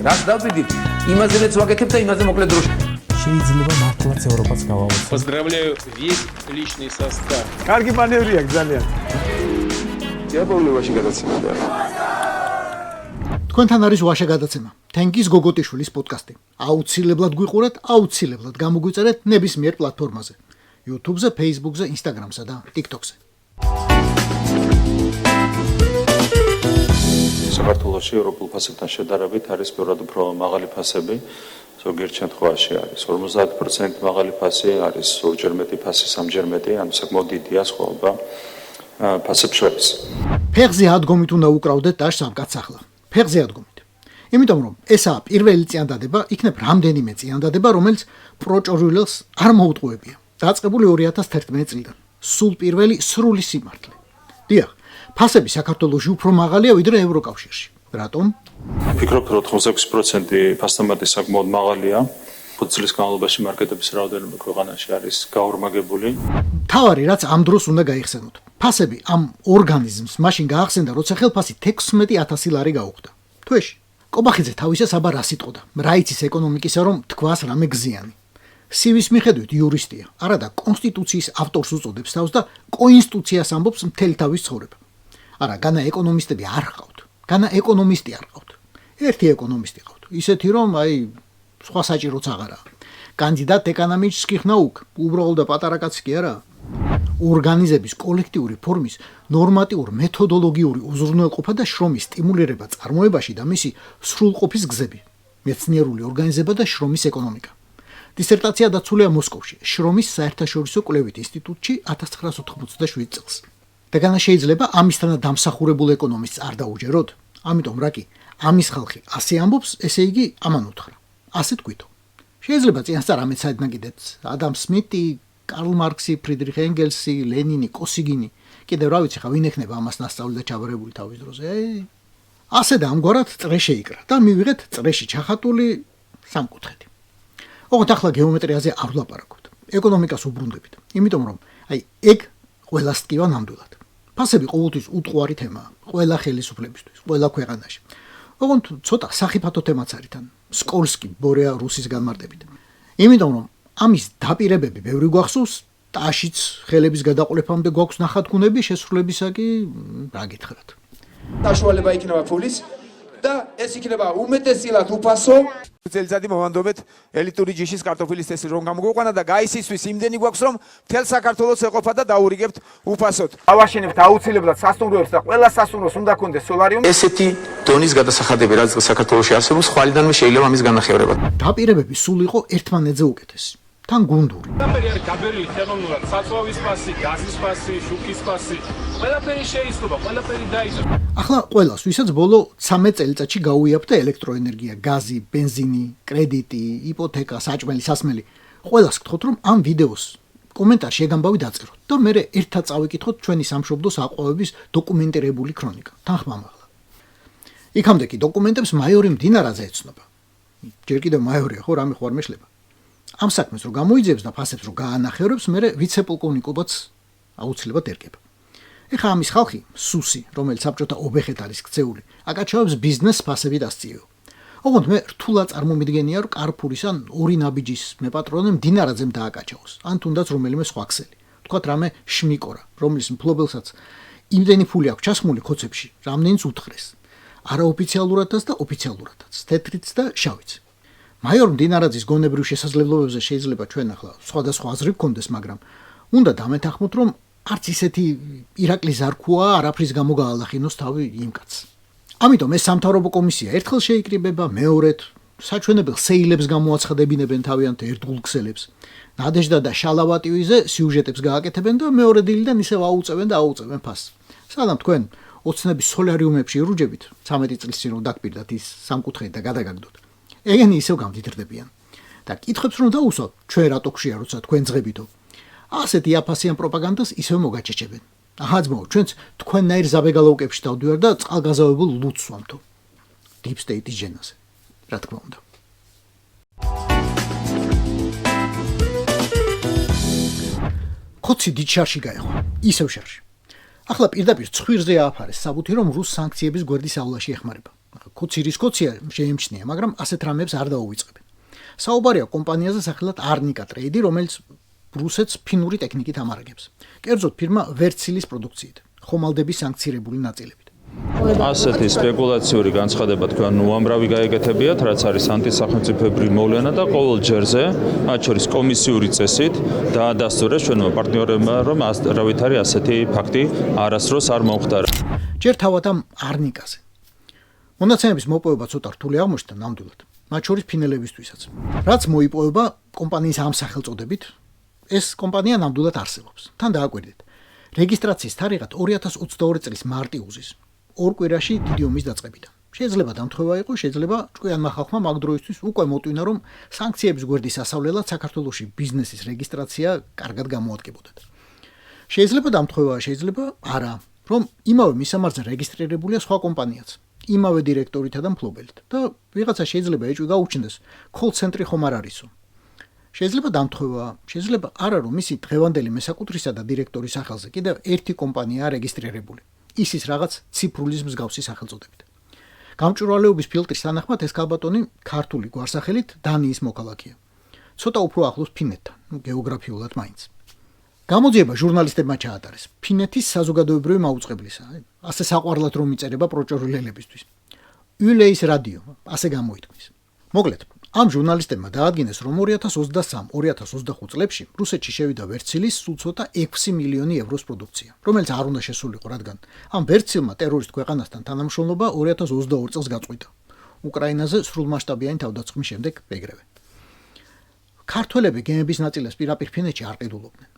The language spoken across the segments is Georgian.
რას დავდივით, იმაზეც ვაკეთებ და იმაზე მოკლედ დროში. შეიძლება მართლაც ევროპაც გავავოცოთ. Поздравляю весь личный состав. კარგი მანევრია ძალიან. დიაბოლოვაში გადაცემდა. თქვენთან არის ვაშა გადაცემა. თენგის გოგოტიშვილის პოდკასტი. აუცილებლად გვიყურეთ, აუცილებლად გამოგვიწერეთ ნებისმიერ პლატფორმაზე. YouTube-ზე, Facebook-ზე, Instagram-სა და TikTok-ზე. საქართველოში ევროპულ ფასებთან შედარებით არის ბევრად უფრო მაღალი ფასები. ზოგიერთ შემთხვევაში არის 50% მაღალი ფასი, არის ორჯერ მეტი ფასი, სამჯერ მეტი, ანუ საკმაოდ დიდია სხვაობა ფასებს შორის. ფეხზე ადგომით უნდა უკრავდეთ და სამკაც ახლა. ფეხზე ადგომით. იმიტომ რომ ესაა პირველი წინადადება, იქნებ რამდენიმე წინადადება, რომელიც პროჭორილელს არ მოუტყუებია. დაწყებული 2011 წლიდან. სულ პირველი სრული სიმართლე. დიახ, ფასები საქართველოში უფრო მაღალია ვიდრე ევროკავშირში. რატომ? ვფიქრობ, რომ 86% ფასთამატი საკმაოდ მაღალია. 5 წლის განმავლობაში მარკეტების რაოდენობა ქვეყანაში არის გაორმაგებული. თავარი რაც ამ დროს უნდა გაიხსენოთ. ფასები ამ ორგანიზმს მაშინ გაახსენდა, როცა ხელფასი 16000 ლარი გაუხდა. თვეში კობახიძე თავისას აბა რა სიტყოდა. რა იცის ეკონომიკისა, რომ თქვას რამე გზიანი. სივის მიხედვით იურისტია, არა და კონსტიტუციის ავტორს უწოდებს თავს და კონსტიტუციას ამბობს მთელი თავის ცხოვრება. არა, განა ეკონომისტები არ ყავთ. განა ეკონომისტი არ ყავთ. ერთი ეკონომისტი ყავთ. ისეთი რომ სხვა საჭიროც აღარაა. კანდიდატ ეკონომისტსკი ხნაუკ, უბრალოდ და პატარა კაცი კი არა. ორგანიზების კოლექტიური ფორმის ნორმატიულ მეთოდოლოგიური უზრუნველყოფა და შრომის სტიმულირება წარმოებაში და მისი სრულყოფის გზები. მეცნიერული ორგანიზება და შრომის ეკონომიკა. დისერტაცია დაცულია მოსკოვში, შრომის საერთაშორისო კვლევით ინსტიტუტში 1987 წელს. დაგანა შეიძლება ამისთანა დამსახურებულ ეკონომისტს არ დაუჯეროთ, ამიტომ რა კი, ამის ხალხი ასე ამბობს, ესე იგი ამან უთხრა. ასე თქვითო. შეიძლება წინასწარ ამეც აიდნაკიდეთ, ადამ სმიტი, კარლ მარქსი, ფრიდრიხ ენგელსი, ლენინი, კოსიგინი, კიდევ რა ვიცი ხა ვინ ექნება ამას ნასწავლი და ჩაბარებული თავის დროზე. ასე და ამგვარად წრე შეიკრა და მივიღეთ წრეში ჩახატული სამკუთხედი. ოღონდ ახლა გეომეტრიაზე არ ვლაპარაკობთ. ეკონომიკას უბრუნდებით. იმიტომ რომ ეგ ყველას ტკივა ნამდვილად. ფასები ყოველთვის უტყუარი თემაა, ყველა ხელისუფლებისთვის, ყველა ქვეყანაში. ოღონდ ცოტა სახიფათო თემაც არის თან. სკოლსკი, ბორეა რუსის განმარტებით. იმიტომ რომ ამის დაპირებები ბევრი გვახსოვს, ტაშიც ხელების გადაყოლეფამდე გვაქვს ნახატგუნები, შესრულებისა კი რა გითხრათ. საშუალება იქნება ფულის და ეს იქნება უმეტესილად უფასო. წელიწადი მოვანდობეთ ელიტური ჯიშის კარტოფილის წესი რომ გამოგვიყვანა და გაისისთვის იმდენი გვაქვს რომ მთელ საქართველოს ეყოფა და დაურიგებთ უფასოდ. ავაშენებთ აუცილებლად სასტუმროებს და ყველა სასტუმროს უნდა ქონდეს სოლარიუმი. ესეთი დონის გადასახადები რაც საქართველოში არსებობს, ხვალიდანვე შეიძლება ამის განახევრება. დაპირებები სულ იყო ერთმანეთზე უკეთესი. თან გუნდური. ყველაფერი არის გაბერილი ხელოვნურად, საწვავის ფასი, გაზის ფასი, შუქის ფასი. ყველაფერი შეიძლება, ყველაფერი დაიწყო. ახლა ყველას, ვისაც ბოლო 13 წელიწადში გაუიაფთა ელექტროენერგია, გაზი, ბენზინი, კრედიტი, იპოთეკა, საჭმელი, სასმელი, ყველას გთხოვთ რომ ამ ვიდეოს კომენტარში ეგამბავი დაწეროთ და მე ერთად წავიკითხოთ ჩვენი სამშობლოს აყვავების დოკუმენტირებული ქრონიკა. თან ხმამაღლა. იქამდე კი დოკუმენტებს მაიორი მდინარაძე ეცნობა. ჯერ კიდევ მაიორია ხო რამე ხო არ მეშლება. ამ საქმეს რომ გამოიძებს და ფასებს რომ გაანახევრებს, მე ვიცე-პოლკოვნიკობაც აუცილებლად ერგება. ეხა ამის ხალხი, სუსი, რომელიც საბჭოთა ობეხეთ არის ქცეული, აკაჩავებს ბიზნეს ფასები დასწიეო. ოღონდ მე რთულად წარმომიდგენია, რომ კარფურის ან ორი ნაბიჯის მეპატრონე მდინარაძემ დააკაჩაოს, ან თუნდაც რომელიმე სხვა ქსელი. თქვათ რამე შმიკორა, რომლის მფლობელსაც იმდენი ფული აქვს ჩასხმული ხოცებში, რამდენიც უთხრეს. არაოფიციალურადაც და ოფიციალურადაც, თეთრიც და შავიც. მაიორ მდინარაძის გონებრივ შესაძლებლობებზე შეიძლება ჩვენ ახლა სხვადასხვა აზრი გქონდეს, მაგრამ უნდა დამეთანხმოთ, რომ არც ისეთი ირაკლი ზარქუა არაფრის გამო გაალახინოს თავი იმ კაცს. ამიტომ ეს სამთავრობო კომისია ერთხელ შეიკრიბება, მეორედ საჩვენებელ სეილებს გამოაცხადებინებენ თავიანთ ერთგულ ქსელებს. ნადეჟდა და შალავატივიზე სიუჟეტებს გააკეთებენ და მეორე დილიდან ისევ აუწევენ და აუწევენ ფასს. სანამ თქვენ ოცნების სოლარიუმებში ირუჯებით, 13 წლის წინ რომ დაგპირდათ ის სამკუთხედი და გადაგაგდოთ. ეგენი ისევ გამდიდრდებიან. და კითხებს რომ დაუსვათ, ჩვენ რატო გშია, როცა თქვენ ძღებითო. ასეთი აფასიან პროპაგანდას ისევ მოგაჭეჭებენ. აჰაძმაო, ჩვენც თქვენნაირ ზაბეგალოვკებში დავდივარ და წყალგაზავებულ ლუდს ვამთო. Deep State-ის ჯენაზე. რა თქმა უნდა. ხოცი დიდ შარში გაეხო. ისევ შარში. ახლა პირდაპირ ცხვირზე ააფარეს საბუთი, რომ რუს სანქციების გვერდისავლაში ეხმარება. კუცირისკოცია შეემჩნია, მაგრამ ასეთ რამებს არ დაუვიწყებენ. საუბარია კომპანიაზე სახელად Arnica Trade, რომელიც რუსეთს ფინური ტექნიკით ამარაგებს. კერძოდ ფირმა ვერცილის პროდუქციით, ხომალდების სანქცირებული ნაწილებით. ასეთი სპეკულაციური განცხადება თქვენ უამრავი გაეკეთებიათ, რაც არის ანტისახელმწიფოებრივი მოვლენა და ყოველ ჯერზე, მათ შორის კომისიური წესით დაადასტურეს ჩვენმა პარტნიორებმა, რომ არავითარი ასეთი ფაქტი არასდროს არ მომხდარა. ჯერ თავად ამ Arnica-ზე. მონაცემების მოპოვება ცოტა რთული აღმოჩნდა ნამდვილად, მათ შორის ფინელებისთვისაც. რაც მოიპოვება კომპანიის ამ სახელწოდებით, ეს კომპანია ნამდვილად არსებობს. თან დააკვირდით. რეგისტრაციის თარიღად 2022 წლის მარტი უზის. 2 კვირაში დიდი ომის დაწყებიდან. შეიძლება დამთხოვა იყოს, შეიძლება ჭკვიანმა ხალხმა მაგ დროისთვის უკვე მოტვინა, რომ სანქციების გვერდის ასავლელად საქართველოში ბიზნესის რეგისტრაცია კარგად გამოადგებოდათ. შეიძლება დამთხოვა, შეიძლება არა, რომ იმავე მისამართზე რეგისტრირებულია სხვა კომპანიაც, იმავე დირექტორითა და მფლობელით და ვიღაცა შეიძლება ეჭვი გაუჩნდეს, კოლ-ცენტრი ხომ არ არისო. შეიძლება დამთხოვა, შეიძლება არა, რომ მისი დღევანდელი მესაკუთრისა და დირექტორის სახელზე კიდევ ერთი კომპანიაა რეგისტრირებული. ისის რაღაც ციფრულის მსგავსი სახელწოდებით. გამჭვირვალეობის ფილტრის თანახმად ეს ქალბატონი ქართული გვარსახელით დანიის მოქალაქეა. ცოტა უფრო ახლოს ფინეთთან, გეოგრაფიულად მაინც. გამოძიება ჟურნალისტებმა ჩაატარეს. ფინეთის საზოგადოებრივი მაუწყებლისა, ასე საყვარლად რომ იწერება პროჭორულელებისთვის. ულეის რადიო, ასე გამოითქმის. მოკლედ, ამ ჟურნალისტებმა დაადგინეს, რომ 2023-2025 წლებში რუსეთში შევიდა ვერცილის სულ ცოტა 6 მილიონი ევროს პროდუქცია, რომელიც არ უნდა შესულიყო, რადგან ამ ვერცილმა ტერორისტ ქვეყანასთან თანამშრომლობა 2022 წელს გაწყვიტა. უკრაინაზე სრულმასშტაბიანი თავდასხმის შემდეგ ეგრევე. ქართველები გემების ნაწილებს პირაპირ ფინეთში არ ყიდულობდნენ.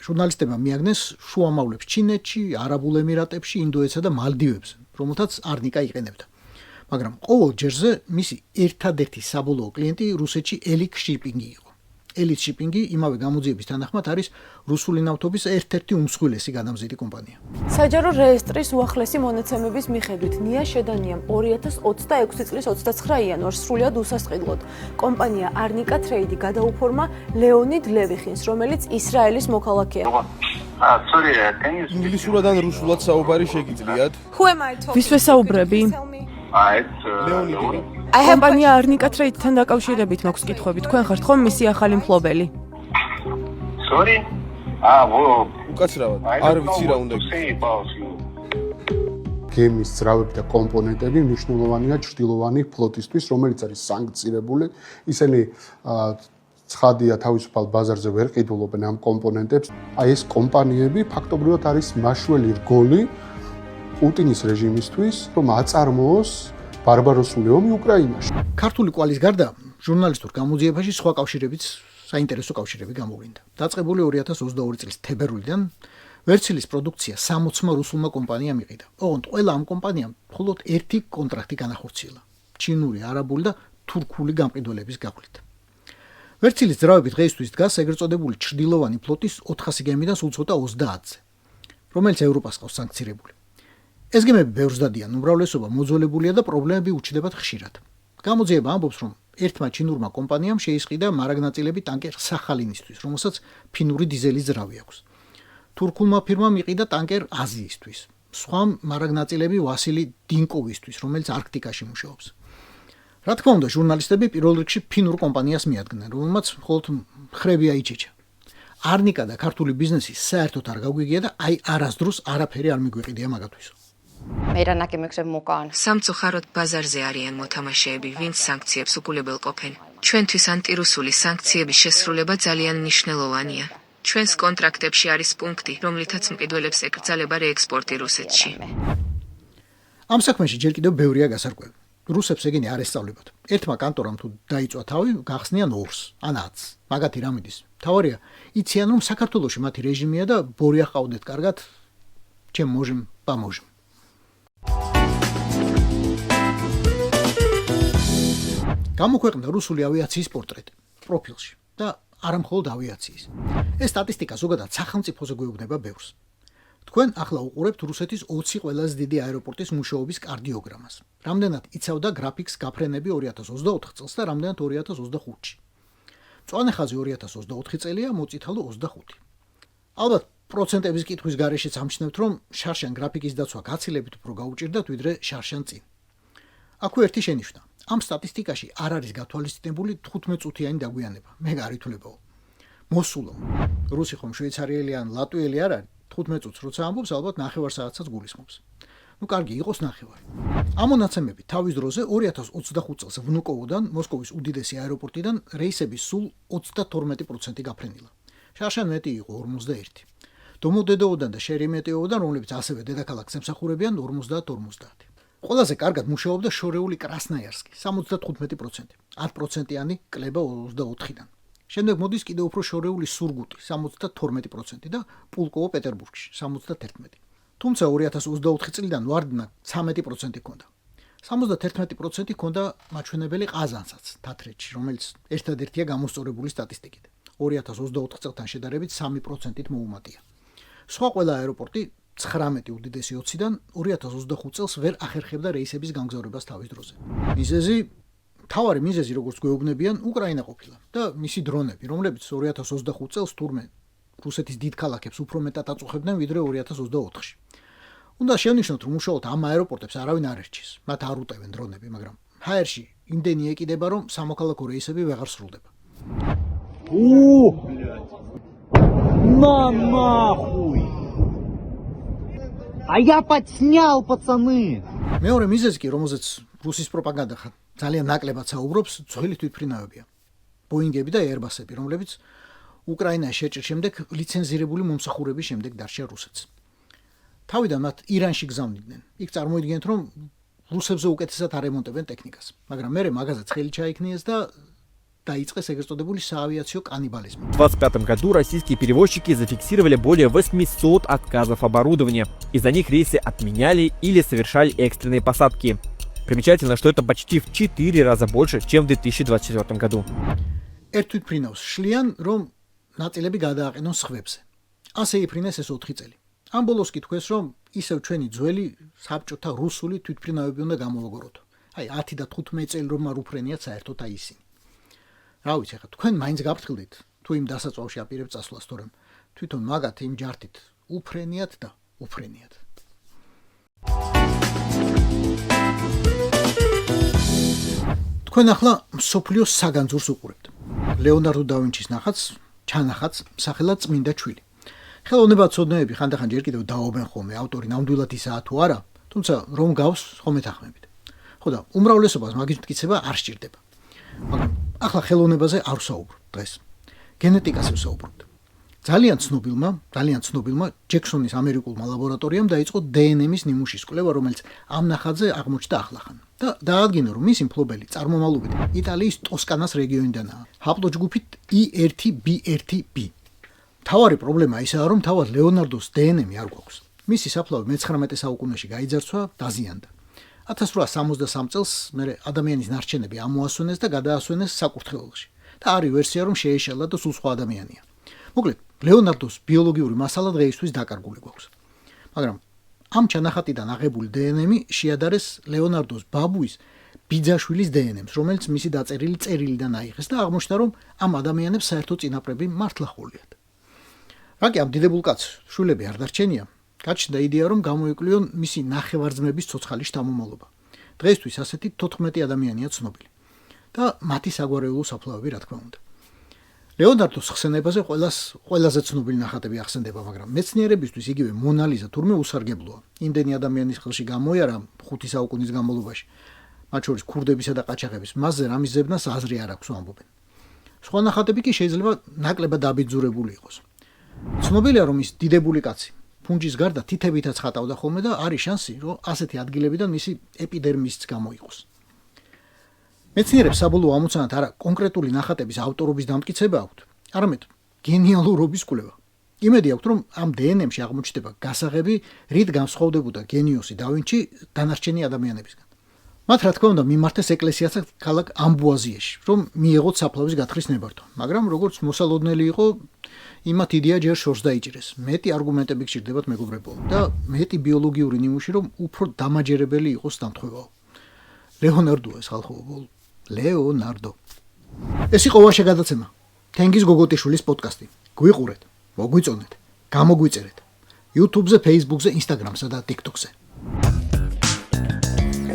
ჟურნალისტებმა მიაგნეს შუამავლებს ჩინეთში, არაბულ ემირატებში, ინდოეთსა და მალდივებზე, რომელთაც Arnica იყენებდა. მაგრამ ყოველ ჯერზე მისი ერთადერთი საბოლოო კლიენტი რუსეთში Elix Shipping იყო. Elix Shipping იმავე გამოძიების თანახმად არის რუსული ნავთობის ერთ-ერთი უმსხვილესი გადამზიდი კომპანია. საჯარო რეესტრის უახლესი მონაცემების მიხედვით ნია შედანიამ 2026 წლის 29 იანვარს სრულად უსასყიდლოდ კომპანია Arnica Trade გადაუფორმა ლეონიდ ლევიხინს, რომელიც ისრაელის მოქალაქეა. ინგლისურად ან რუსულად საუბარი შეგიძლიათ? ვის ვესაუბრები? კომპანია Arnica Trade-თან დაკავშირებით მაქვს კითხვები. თქვენ ხართ ხომ მისი ახალი მფლობელი? უკაცრავად, არ ვიცი რა უნდა გემის ძრავები და კომპონენტები მნიშვნელოვანია ჭრდილოვანი ფლოტისთვის, რომელიც არის სანქცირებული. ისინი ცხადია თავისუფალ ბაზარზე ვერ ყიდულობენ ამ კომპონენტებს. აი ეს კომპანიები ფაქტობრივად არის მაშველი რგოლი პუტინის რეჟიმისთვის, რომ აწარმოოს ბარბაროსული ომი უკრაინაში. ქართული კვალის გარდა ჟურნალისტურ გამოძიებაში სხვა კავშირებიც საინტერესო კავშირები გამოვლინდა. დაწყებული 2022 წლის თებერვლიდან ვერცილის პროდუქცია 60-მა რუსულმა კომპანიამ იყიდა. ოღონდ ყველა ამ კომპანიამ მხოლოდ ერთი კონტრაქტი განახორციელა. ჩინური, არაბული და თურქული გამყიდველების გავლით. ვერცილის ძრავები დღეისთვის დგას ეგრეთ წოდებული ჭრდილოვანი ფლოტის 400 გემიდან სულ ცოტა 30-ზე, რომელიც ევროპას ყავს სანქცირებული. ეს გემები ბევრს დადიან, უმრავლესობა მოძველებულია და პრობლემები უჩნდებათ ხშირად. გამოძიება ამბობს, რომ ერთმა ჩინურმა კომპანიამ შეისყიდა მარაგნაწილები ტანკერ სახალინისთვის, რომელსაც ფინური დიზელის ძრავი აქვს. თურქულმა ფირმამ იყიდა ტანკერ აზიისთვის, სხვა მარაგნაწილები ვასილი დინკოვისთვის, რომელიც არქტიკაში მუშაობს. რა თქმა უნდა, ჟურნალისტები პირველ რიგში ფინურ კომპანიას მიადგნენ, რომელმაც მხოლოდ ხრები აიჩეჩა. Arnica და ქართული ბიზნესი საერთოდ არ გაგვიგია და აი არასდროს არაფერი არ მიგვიყიდია მაგათვისო. სამწუხაროდ ბაზარზე არიან მოთამაშეები, ვინც სანქციებს უკულებელ ყოფენ. ჩვენთვის ანტირუსული სანქციების შესრულება ძალიან მნიშვნელოვანია. ჩვენს კონტრაქტებში არის პუნქტი, რომლითაც მყიდველებს ეკრძალება რეექსპორტი რუსეთში. ამ საქმეში ჯერ კიდევ ბევრია გასარკვევი. რუსებს ეგენი არ ესწავლებათ. ერთმა კანტორამ თუ დაიწვა თავი, გახსნიან 2-ს, ან 10-ს. მაგათი რა მიდის. თავარია, იციან რომ საქართველოში მათი რეჟიმია და ბორი ახავდეთ კარგად, ჩემ მოჟიმ, პამოჟიმ. გამოქვეყნდა რუსული ავიაციის პორტრეტი პროფილში და არა მხოლოდ ავიაციის. ეს სტატისტიკა ზოგადად სახელმწიფოზე გვეუბნება ბევრს. თქვენ ახლა უყურებთ რუსეთის 20 ყველაზე დიდი აეროპორტის მუშაობის კარდიოგრამას. რამდენად იცავდა გრაფიკს გაფრენები 2024 წელს და რამდენად 2025-ში. მწვანე ხაზი 2024 წელია, მოწითალო 25. ალბათ პროცენტების კითხვის გარეშეც ამჩნევთ, რომ შარშან გრაფიკის დაცვა გაცილებით უფრო გაუჭირდათ, ვიდრე შარშან წინ. აქვე ერთი შენიშვნა. ამ სტატისტიკაში არ არის გათვალისწინებული 15 წუთიანი დაგვიანება. მე გარითულებაო. მოსულო. რუსი ხომ შვეიცარიელი ან ლატვიელი არ არის? 15 წუთს როცა ამბობს, ალბათ 9 საათსაც გულისხმობს. კარგი იყოს 9. ამ მონაცემები თავის დროზე 2025 წელს ვნუკოვოდან, მოსკოვის უდიდესი აეროპორტიდან რეისების სულ 32% გაფრენილა. შარშან მეტი იყო 51. დომოდედოოდან და შერემეტიოოდან, რომლებიც ასევე დედაქალაქს ემსახურებიან 50-50. ყველაზე კარგად მუშაობდა შორეული კრასნაიარსკი 75%, 10%-იანი კლება 24-დან. შემდეგ მოდის კიდევ უფრო შორეული სურგუტი 72% და პულკოვო პეტერბურგში 71%. თუმცა 2024 წლიდან ვარდნა 13% ჰქონდა. 71% ჰქონდა მაჩვენებელი ყაზანსაც თათრეთში, რომელიც ერთადერთია გამოსწორებული სტატისტიკით. 2024 წელთან შედარებით 3%-ით მოუმატია. სხვა ყველა აეროპორტი 19 უდიდესი 20-დან 2025 წელს ვერ ახერხებდა რეისების გამგზავრებას თავის დროზე. მთავარი მიზეზი, როგორც გვეუბნებიან, უკრაინა ყოფილა და მისი დრონები, რომლებიც 2025 წელს თურმე რუსეთის დიდ ქალაქებს უფრო მეტად აწუხებდნენ ვიდრე 2024-ში. უნდა შევნიშნოთ, რომ უშუალოდ ამ აეროპორტებს არავინ არ ერჩის. მათ არ უტევენ დრონები, მაგრამ ჰაერში იმდენი ეკიდება, რომ სამოქალაქო რეისები ვეღარ სრულდება. А я подснял, пацаны! მეორე მიზეზი კი, რომელზეც რუსის პროპაგანდა ძალიან ნაკლებად საუბრობს, ძველი თვითმფრინავებია. ბოინგები და ერბასები, რომლებიც უკრაინაში შეჭრის შემდეგ ლიცენზირებული მომსახურების შემდეგ დარჩა რუსეთს. თავიდან მათ ირანში გზავნიდნენ. იქ წარმოიდგენთ, რომ რუსებზე უკეთესად არემონტებენ ტექნიკას, მაგრამ მერე მაგაზეც ხელი ჩაიქნიეს და დაიწყეს ეგრეთ წოდებული საავიაციო каннибализм. В 2025 году российские перевозчики зафиксировали более 800 отказов оборудования. Из-за них рейсы отменяли или совершали экстренные посадки. Примечательно, что это почти в 4 раза больше, чем в 2024 году. ერთ თვითმფრინავს შლიან, რომ ნაწილები გადააყენონ სხვებზე. ასე იფრინეს ეს 4 წელი. ამ ბოლოს კი თქვეს, რომ ისევ ჩვენი ძველი საბჭოთა რუსული თვითმფრინავები უნდა გამოვაგოროთ. აი 10 და 15 წელი რომ არ უფრენიათ საერთოდ აი ისინი. რა ვიცი, ხა თქვენ მაინც გაფრთხილდით თუ იმ დასაწვავში აპირებთ წასვლას, თორემ თვითონ მაგათ იმ ჯართით უფრენიათ და უფრენიათ. თქვენ ახლა მსოფლიოს საგანძურს უყურებთ. ლეონარდო და ვინჩის ჩანახატს სახელად წმინდა ჩვილი. ხელოვნებაცოდნეები ხანდახან ჯერ კიდევ დაობენ ხოლმე ავტორი ნამდვილად ისაა თუ არა, თუმცა რომ გავს ხომ ეთანხმებით. ხო და უმრავლესობას მაგის მტკიცება არ სჭირდება. მაგრამ ახლა ხელოვნებაზე არ ვსაუბრობ დღეს. გენეტიკაზე ვსაუბრობთ. ძალიან ცნობილმა ჯექსონის ამერიკულმა ლაბორატორიამ დაიწყო დნმ-ის ნიმუშის კვლევა, რომელიც ამ ნახატზე აღმოჩნდა ახლახან. და დაადგინა, რომ მისი მფლობელი წარმომავლობით იტალიის ტოსკანას რეგიონიდანაა. ჰაპლოჯგუფით E1B1B. თავარი პრობლემა ისაა, რომ თავად ლეონარდოს დნმ არ გვაქვს. მისი საფლავი მე-19 საუკუნეში გაიძარცვა, დაზიანდა. 1863 წელს მერე ადამიანის ნარჩენები ამოასვენეს და გადაასვენეს საკურთხეველში. და არის ვერსია, რომ შეეშალა და სულ სხვა ადამიანია. მოკლედ, ლეონარდოს ბიოლოგიური მასალა დღეისთვის დაკარგული გვაქვს. მაგრამ ამ ჩანახატიდან აღებული დნმ შეადარეს ლეონარდოს ბაბუის ბიძაშვილის დნმ-ს, რომელიც მისი დაწერილი წერილიდან აიღეს და აღმოჩნდა, რომ ამ ადამიანებს საერთო წინაპრები მართლა ჰყოლიათ. რაკი ამ დიდებულ კაცს შვილები არ დარჩენია, გაჩნდა იდეა, რომ გამოიკვლიონ მისი ნახევარძმების ცოცხალი შთამომავლობა. დღეისთვის ასეთი 14 ადამიანია ცნობილი და მათი საგვარეულო საფლავები, რა თქმა უნდა. ლეონარდოს ხსენებაზე ყველაზე ცნობილი ნახატები ახსენდება, მაგრამ მეცნიერებისთვის იგივე მონალიზა თურმე უსარგებლოა. იმდენი ადამიანის ხელში გამოიარა 5 საუკუნის განმავლობაში, მათ შორის ქურდებისა და ყაჩაღების მასზე რამის ზებნას აზრი არ აქვს ამბობენ. სხვა ნახატები კი შეიძლება ნაკლებად დაბიძურებული იყოს. ცნობილია, რომ ის დიდებული კაცი ფუნჯის გარდა თითებითაც ხატავდა ხოლმე და არის შანსი, რომ ასეთი ადგილებიდან მისი ეპიდერმისიც გამოიყოს. მეცნიერებს საბოლოო ამოცანად არა კონკრეტული ნახატების ავტორობის დამტკიცება აქვთ, არამედ გენიალურობის კვლევა. იმედი აქვთ, რომ ამ დნმ-ში აღმოჩნდება გასაღები, რით განსხვავდებოდა გენიოსი და ვინჩი დანარჩენი ადამიანებისგან. მათ რა თქმა უნდა მიმართეს ეკლესიასაც ქალაქ ამბუაზიაში, რომ მიეღოთ საფლავის გათხრის ნებართვა, მაგრამ როგორც მოსალოდნელი იყო, იმათ იდეა ჯერ შორს დაიჭირეს. მეტი არგუმენტები გჭირდებათ მეგობრებო და მეტი ბიოლოგიური ნიმუში, რომ უფრო დამაჯერებელი იყოს დამთხვევაო. ლეონარდოა ეს ხალხო, ლეონარდო. ეს იყო ვაშა გადაცემა. თენგიზ გოგოტიშვილის პოდკასტი. გვიყურეთ, მოგვიწონეთ, გამოგვიწერეთ. YouTube-ზე, Facebook-ზე, Instagram-სა და TikTok-ზე.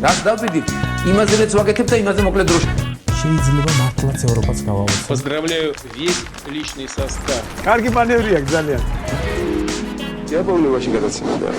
რას დავდივით, იმაზე რაც ვაკეთებ და იმაზე მოკლედ დროში. შეიძლება მართლაც ევროპაც გავავოცოთ. Поздравляю весь личный состав. კარგი მანევრია ძალიან. დიაბოლობაში გადაცემდა.